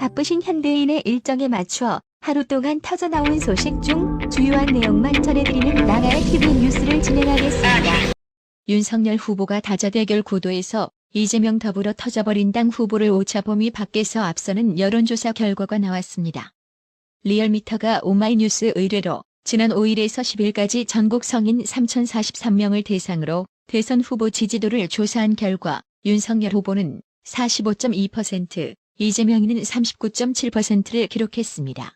바쁘신 현대인의 일정에 맞춰 하루 동안 터져나온 소식 중 주요한 내용만 전해드리는 나라의 TV 뉴스를 진행하겠습니다. 윤석열 후보가 다자대결 구도에서 이재명 더불어 터져버린 당 후보를 오차범위 밖에서 앞서는 여론조사 결과가 나왔습니다. 리얼미터가 오마이뉴스 의뢰로 지난 5일에서 10일까지 전국 성인 3,043명을 대상으로 대선 후보 지지도를 조사한 결과 윤석열 후보는 45.2%, 이재명이는 39.7%를 기록했습니다.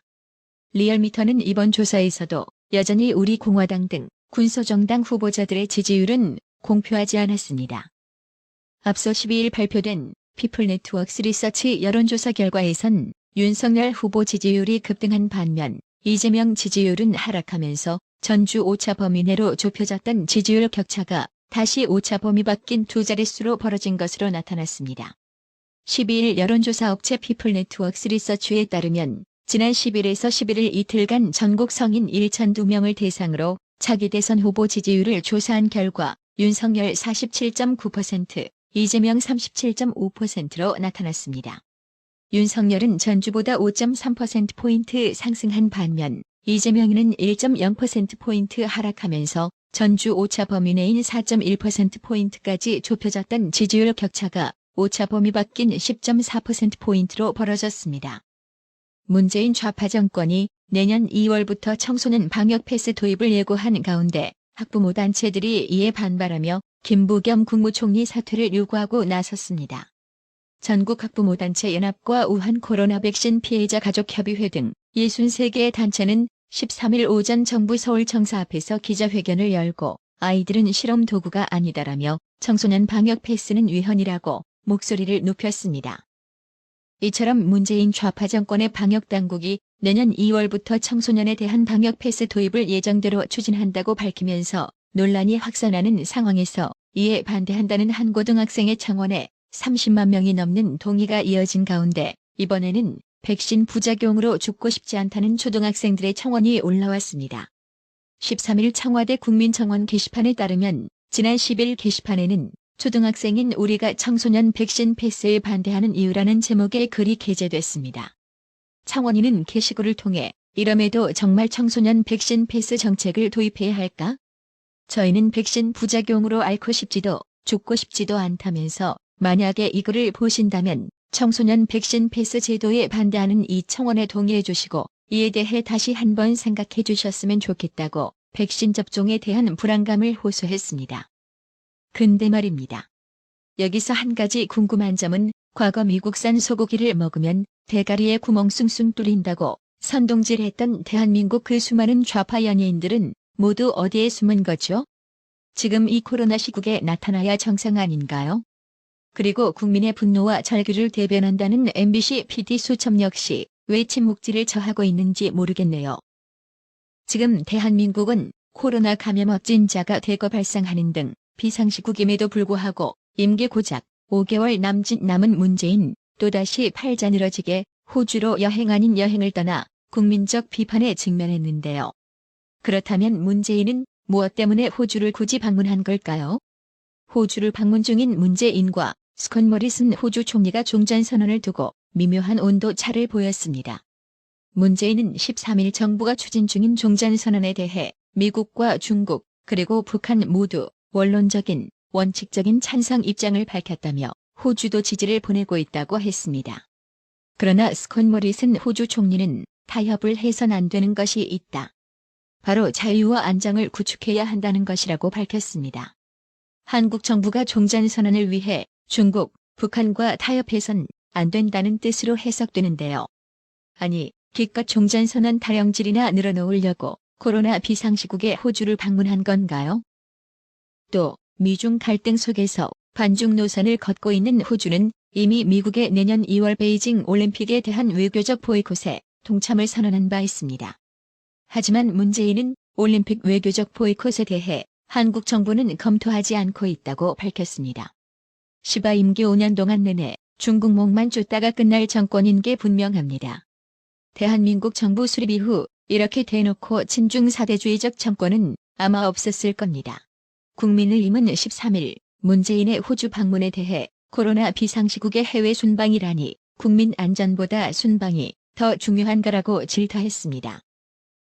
리얼미터는 이번 조사에서도 여전히 우리공화당 등 군소정당 후보자들의 지지율은 공표하지 않았습니다. 앞서 12일 발표된 피플네트워크스 리서치 여론조사 결과에선 윤석열 후보 지지율이 급등한 반면 이재명 지지율은 하락하면서 전주 오차 범위 내로 좁혀졌던 지지율 격차가 다시 오차 범위 밖인 두 자릿수로 벌어진 것으로 나타났습니다. 12일 여론조사 업체 피플네트워크스 리서치에 따르면 지난 10일에서 11일 이틀간 전국 성인 1,002명을 대상으로 차기 대선 후보 지지율을 조사한 결과 윤석열 47.9%, 이재명 37.5%로 나타났습니다. 윤석열은 전주보다 5.3%포인트 상승한 반면 이재명은 1.0%포인트 하락하면서 전주 오차 범위 내인 4.1%포인트까지 좁혀졌던 지지율 격차가 오차 범위 밖인 10.4%포인트로 벌어졌습니다. 문재인 좌파 정권이 내년 2월부터 청소년 방역 패스 도입을 예고한 가운데 학부모 단체들이 이에 반발하며 김부겸 국무총리 사퇴를 요구하고 나섰습니다. 전국학부모단체 연합과 우한 코로나 백신 피해자 가족협의회 등 63개의 단체는 13일 오전 정부 서울청사 앞에서 기자회견을 열고 아이들은 실험 도구가 아니다라며 청소년 방역 패스는 위헌이라고 목소리를 높였습니다. 이처럼 문재인 좌파 정권의 방역당국이 내년 2월부터 청소년에 대한 방역 패스 도입을 예정대로 추진한다고 밝히면서 논란이 확산하는 상황에서 이에 반대한다는 한 고등학생의 청원에 30만 명이 넘는 동의가 이어진 가운데 이번에는 백신 부작용으로 죽고 싶지 않다는 초등학생들의 청원이 올라왔습니다. 13일 청와대 국민청원 게시판에 따르면 지난 10일 게시판에는 초등학생인 우리가 청소년 백신 패스에 반대하는 이유라는 제목의 글이 게재됐습니다. 청원인은 게시글을 통해 이럼에도 정말 청소년 백신 패스 정책을 도입해야 할까? 저희는 백신 부작용으로 앓고 싶지도 죽고 싶지도 않다면서 만약에 이 글을 보신다면 청소년 백신 패스 제도에 반대하는 이 청원에 동의해 주시고 이에 대해 다시 한번 생각해 주셨으면 좋겠다고 백신 접종에 대한 불안감을 호소했습니다. 근데 말입니다. 여기서 한 가지 궁금한 점은 과거 미국산 소고기를 먹으면 대가리에 구멍 숭숭 뚫린다고 선동질했던 대한민국 그 수많은 좌파 연예인들은 모두 어디에 숨은 거죠? 지금 이 코로나 시국에 나타나야 정상 아닌가요? 그리고 국민의 분노와 절규를 대변한다는 MBC PD 수첩 역시 왜 침묵질을 저하고 있는지 모르겠네요. 지금 대한민국은 코로나 감염 확진자가 대거 발생하는 등 비상시국임에도 불구하고 임기 고작 5개월 남은 문재인 또다시 팔자 늘어지게 호주로 여행 아닌 여행을 떠나 국민적 비판에 직면했는데요. 그렇다면 문재인은 무엇 때문에 호주를 굳이 방문한 걸까요? 호주를 방문 중인 문재인과 스콧 모리슨 호주 총리가 종전선언을 두고 미묘한 온도차를 보였습니다. 문재인은 13일 정부가 추진 중인 종전선언에 대해 미국과 중국 그리고 북한 모두 원론적인 원칙적인 찬성 입장을 밝혔다며 호주도 지지를 보내고 있다고 했습니다. 그러나 스콧 모리슨 호주 총리는 타협을 해선 안 되는 것이 있다. 바로 자유와 안정을 구축해야 한다는 것이라고 밝혔습니다. 한국 정부가 종전선언을 위해 중국, 북한과 타협해선 안 된다는 뜻으로 해석되는데요. 아니, 기껏 종전선언 타령질이나 늘어놓으려고 코로나 비상시국에 호주를 방문한 건가요? 또 미중 갈등 속에서 반중 노선을 걷고 있는 호주는 이미 미국의 내년 2월 베이징 올림픽에 대한 외교적 보이콧에 동참을 선언한 바 있습니다. 하지만 문재인은 올림픽 외교적 보이콧에 대해 한국 정부는 검토하지 않고 있다고 밝혔습니다. 시바 임기 5년 동안 내내 중국 목만 쫓다가 끝날 정권인 게 분명합니다. 대한민국 정부 수립 이후 이렇게 대놓고 친중 사대주의적 정권은 아마 없었을 겁니다. 국민의힘은 13일 문재인의 호주 방문에 대해 코로나 비상시국의 해외 순방이라니 국민 안전보다 순방이 더 중요한 거라고 질타했습니다.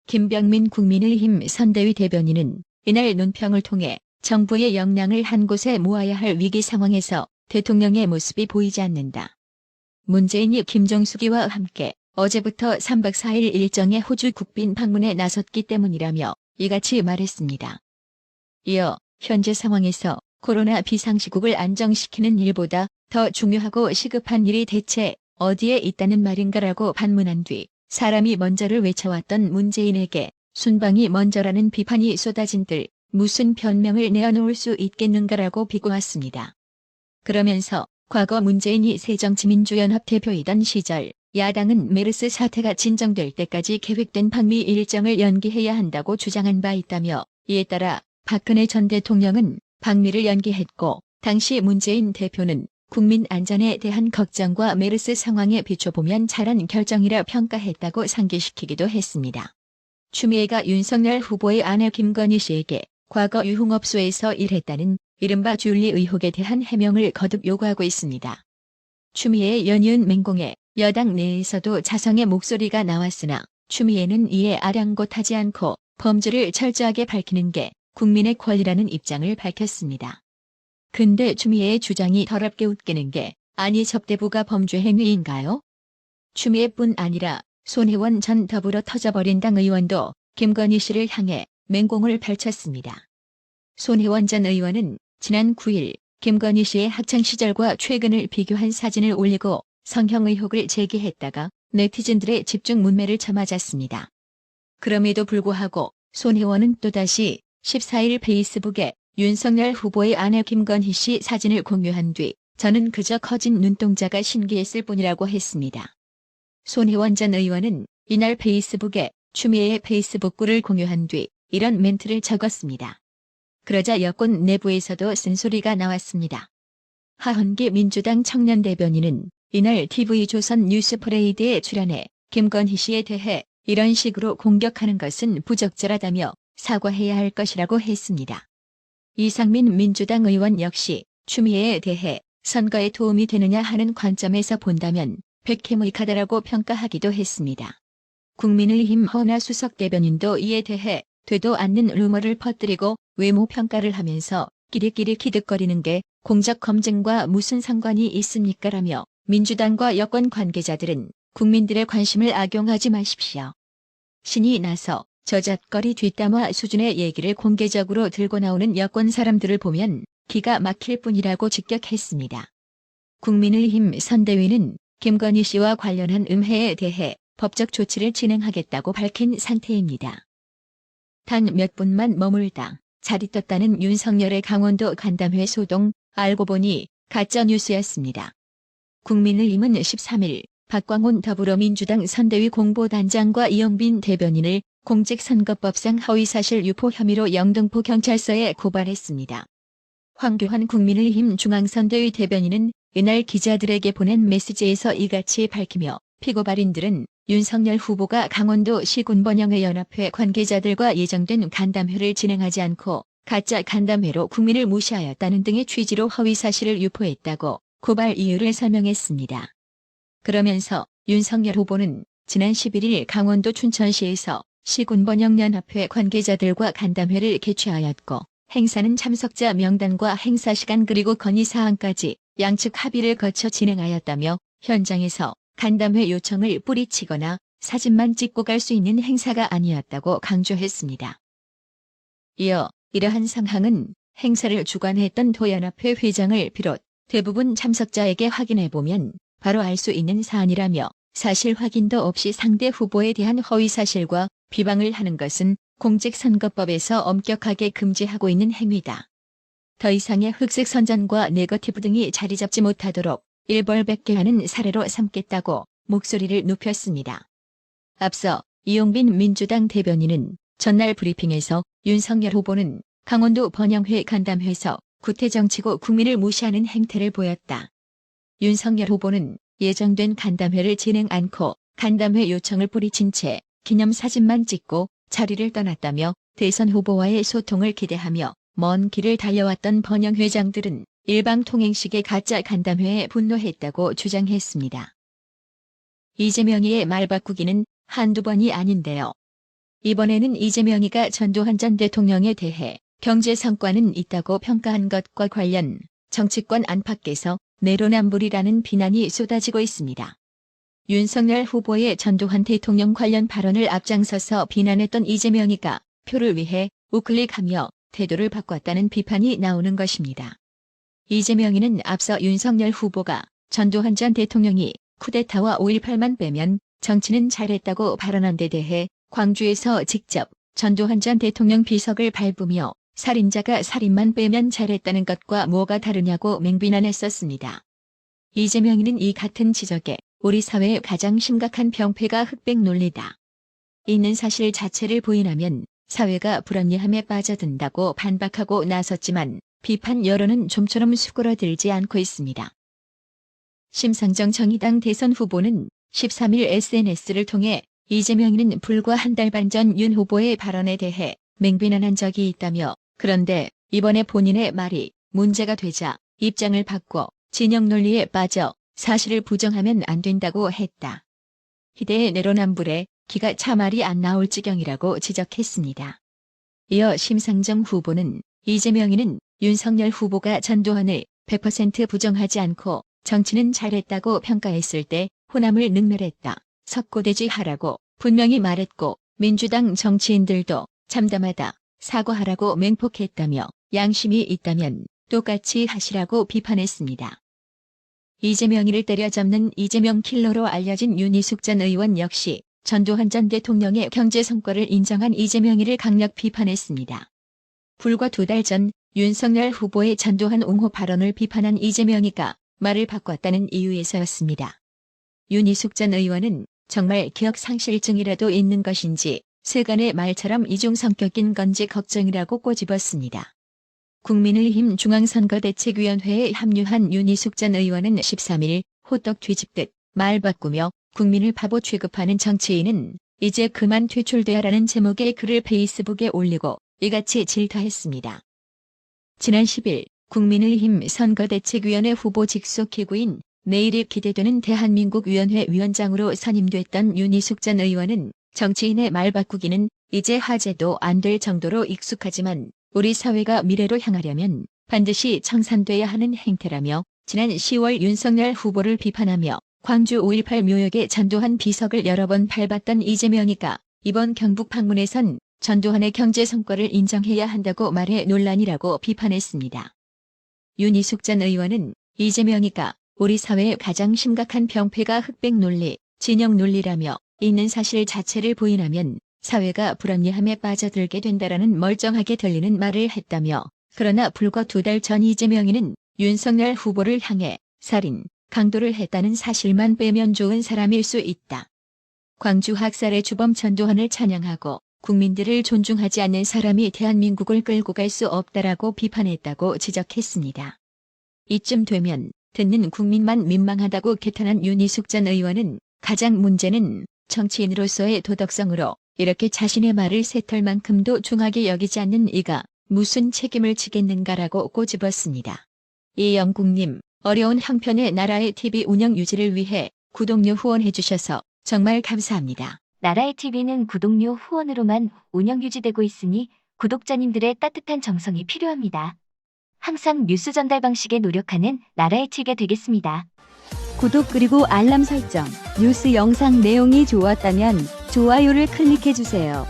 김병민 국민의힘 선대위 대변인은 이날 논평을 통해 정부의 역량을 한 곳에 모아야 할 위기 상황에서 대통령의 모습이 보이지 않는다. 문재인이 김정숙이와 함께 어제부터 3박 4일 일정의 호주 국빈 방문에 나섰기 때문이라며 이같이 말했습니다. 이어 현재 상황에서 코로나 비상시국을 안정시키는 일보다 더 중요하고 시급한 일이 대체 어디에 있다는 말인가라고 반문한 뒤 사람이 먼저를 외쳐왔던 문재인에게 순방이 먼저라는 비판이 쏟아진들 무슨 변명을 내어놓을 수 있겠는가라고 비꼬았습니다. 그러면서 과거 문재인이 새정치민주연합 대표이던 시절 야당은 메르스 사태가 진정될 때까지 계획된 방미 일정을 연기해야 한다고 주장한 바 있다며 이에 따라 박근혜 전 대통령은 방미를 연기했고 당시 문재인 대표는 국민 안전에 대한 걱정과 메르스 상황에 비춰보면 잘한 결정이라 평가했다고 상기시키기도 했습니다. 추미애가 윤석열 후보의 아내 김건희 씨에게 과거 유흥업소에서 일했다는 이른바 주윤리 의혹에 대한 해명을 거듭 요구하고 있습니다. 추미애의 연이은 맹공에 여당 내에서도 자성의 목소리가 나왔으나 추미애는 이에 아랑곳하지 않고 범죄를 철저하게 밝히는 게 국민의 권리라는 입장을 밝혔습니다. 근데 추미애의 주장이 더럽게 웃기는 게 아니 접대부가 범죄 행위인가요? 추미애뿐 아니라 손혜원 전 더불어 터져버린당 의원도 김건희 씨를 향해 맹공을 펼쳤습니다. 손혜원 전 의원은 지난 9일 김건희 씨의 학창시절과 최근을 비교한 사진을 올리고 성형 의혹을 제기했다가 네티즌들의 집중 문매를 쳐맞았습니다. 그럼에도 불구하고 손혜원은 또다시 14일 페이스북에 윤석열 후보의 아내 김건희 씨 사진을 공유한 뒤 저는 그저 커진 눈동자가 신기했을 뿐이라고 했습니다. 손혜원 전 의원은 이날 페이스북에 추미애의 페이스북글을 공유한 뒤 이런 멘트를 적었습니다. 그러자 여권 내부에서도 쓴소리가 나왔습니다. 하헌기 민주당 청년 대변인은 이날 TV조선 뉴스퍼레이드에 출연해 김건희 씨에 대해 이런 식으로 공격하는 것은 부적절하다며 사과해야 할 것이라고 했습니다. 이상민 민주당 의원 역시 추미애에 대해 선거에 도움이 되느냐 하는 관점에서 본다면 백해무익하다라고 평가하기도 했습니다. 국민의힘 허나 수석 대변인도 이에 대해 되도 않는 루머를 퍼뜨리고 외모 평가를 하면서 끼리끼리 기득거리는 게 공적 검증과 무슨 상관이 있습니까라며 민주당과 여권 관계자들은 국민들의 관심을 악용하지 마십시오. 신이 나서 저잣거리 뒷담화 수준의 얘기를 공개적으로 들고 나오는 여권 사람들을 보면 기가 막힐 뿐이라고 직격했습니다. 국민의힘 선대위는 김건희 씨와 관련한 음해에 대해 법적 조치를 진행하겠다고 밝힌 상태입니다. 단 몇 분만 머물다 자리 떴다는 윤석열의 강원도 간담회 소동, 알고 보니 가짜뉴스였습니다. 국민의힘은 13일 박광온 더불어민주당 선대위 공보단장과 이영빈 대변인을 공직선거법상 허위사실 유포 혐의로 영등포 경찰서에 고발했습니다. 황교안 국민의힘 중앙선대위 대변인은 이날 기자들에게 보낸 메시지에서 이같이 밝히며 피고발인들은 윤석열 후보가 강원도시 군번영회 연합회 관계자들과 예정된 간담회를 진행하지 않고 가짜 간담회로 국민을 무시하였다는 등의 취지로 허위사실을 유포했다고 고발 이유를 설명했습니다. 그러면서 윤석열 후보는 지난 11일 강원도 춘천시에서 시군번영연합회 관계자들과 간담회를 개최하였고 행사는 참석자 명단과 행사 시간 그리고 건의사항까지 양측 합의를 거쳐 진행하였다며 현장에서 간담회 요청을 뿌리치거나 사진만 찍고 갈 수 있는 행사가 아니었다고 강조했습니다. 이어 이러한 상황은 행사를 주관했던 도연합회 회장을 비롯 대부분 참석자에게 확인해보면 바로 알 수 있는 사안이라며 사실 확인도 없이 상대 후보에 대한 허위사실과 비방을 하는 것은 공직선거법에서 엄격하게 금지하고 있는 행위다. 더 이상의 흑색 선전과 네거티브 등이 자리 잡지 못하도록 일벌백계 하는 사례로 삼겠다고 목소리를 높였습니다. 앞서 이용빈 민주당 대변인은 전날 브리핑에서 윤석열 후보는 강원도 번영회 간담회에서 구태정치고 국민을 무시하는 행태를 보였다. 윤석열 후보는 예정된 간담회를 진행 않고 간담회 요청을 뿌리친 채 기념사진만 찍고 자리를 떠났다며 대선 후보와의 소통을 기대하며 먼 길을 달려왔던 번영회장들은 일방통행식의 가짜 간담회에 분노했다고 주장했습니다. 이재명이의 말 바꾸기는 한두 번이 아닌데요. 이번에는 이재명이가 전두환 전 대통령에 대해 경제 성과는 있다고 평가한 것과 관련 정치권 안팎에서 내로남불이라는 비난이 쏟아지고 있습니다. 윤석열 후보의 전두환 대통령 관련 발언을 앞장서서 비난했던 이재명이가 표를 위해 우클릭하며 태도를 바꿨다는 비판이 나오는 것입니다. 이재명이는 앞서 윤석열 후보가 전두환 전 대통령이 쿠데타와 5.18만 빼면 정치는 잘했다고 발언한 데 대해 광주에서 직접 전두환 전 대통령 비석을 밟으며 살인자가 살인만 빼면 잘했다는 것과 뭐가 다르냐고 맹비난했었습니다. 이재명이는 이 같은 지적에 우리 사회의 가장 심각한 병폐가 흑백 논리다. 있는 사실 자체를 부인하면 사회가 불합리함에 빠져든다고 반박하고 나섰지만 비판 여론은 좀처럼 수그러들지 않고 있습니다. 심상정 정의당 대선 후보는 13일 SNS를 통해 이재명이는 불과 한 달 반 전 윤 후보의 발언에 대해 맹비난한 적이 있다며 그런데 이번에 본인의 말이 문제가 되자 입장을 바꿔 진영 논리에 빠져 사실을 부정하면 안 된다고 했다. 희대의 내로남불에 기가 차 말이 안 나올 지경이라고 지적했습니다. 이어 심상정 후보는 이재명이는 윤석열 후보가 전두환을 100% 부정하지 않고 정치는 잘했다고 평가했을 때 호남을 능멸했다. 석고대죄하라고 분명히 말했고 민주당 정치인들도 참담하다. 사과하라고 맹폭했다며 양심이 있다면 똑같이 하시라고 비판했습니다. 이재명이를 때려잡는 이재명 킬러로 알려진 윤희숙 전 의원 역시 전두환 전 대통령의 경제 성과를 인정한 이재명이를 강력 비판했습니다. 불과 2달 전 윤석열 후보의 전두환 옹호 발언을 비판한 이재명이가 말을 바꿨다는 이유에서였습니다. 윤희숙 전 의원은 정말 기억상실증이라도 있는 것인지 세간의 말처럼 이중 성격인 건지 걱정이라고 꼬집었습니다. 국민의힘 중앙선거대책위원회에 합류한 윤희숙 전 의원은 13일 호떡 뒤집듯 말 바꾸며 국민을 바보 취급하는 정치인은 이제 그만 퇴출돼야라는 제목의 글을 페이스북에 올리고 이같이 질타했습니다. 지난 10일 국민의힘 선거대책위원회 후보 직속 기구인 내일이 기대되는 대한민국 위원회 위원장으로 선임됐던 윤희숙 전 의원은 정치인의 말 바꾸기는 이제 화제도 안 될 정도로 익숙하지만 우리 사회가 미래로 향하려면 반드시 청산돼야 하는 행태라며 지난 10월 윤석열 후보를 비판하며 광주 5.18 묘역에 전두환 비석을 여러 번 밟았던 이재명이가 이번 경북 방문에선 전두환의 경제 성과를 인정해야 한다고 말해 논란이라고 비판했습니다. 윤희숙 전 의원은 이재명이가 우리 사회의 가장 심각한 병폐가 흑백 논리, 진영 논리라며 있는 사실 자체를 부인하면 사회가 불합리함에 빠져들게 된다라는 멀쩡하게 들리는 말을 했다며 그러나 불과 2달 전 이재명이는 윤석열 후보를 향해 살인, 강도를 했다는 사실만 빼면 좋은 사람일 수 있다. 광주 학살의 주범 전두환을 찬양하고 국민들을 존중하지 않는 사람이 대한민국을 끌고 갈 수 없다라고 비판했다고 지적했습니다. 이쯤 되면 듣는 국민만 민망하다고 개탄한 윤희숙 전 의원은 가장 문제는 정치인으로서의 도덕성으로 이렇게 자신의 말을 새털만큼도 중하게 여기지 않는 이가 무슨 책임을 지겠는가라고 꼬집었습니다. 이영국님, 어려운 형편의 나라의 TV 운영 유지를 위해 구독료 후원해주셔서 정말 감사합니다. 나라의 TV는 구독료 후원으로만 운영 유지되고 있으니 구독자님들의 따뜻한 정성이 필요합니다. 항상 뉴스 전달 방식에 노력하는 나라의 TV가 되겠습니다. 구독 그리고 알람 설정, 뉴스 영상 내용이 좋았다면 좋아요를 클릭해주세요.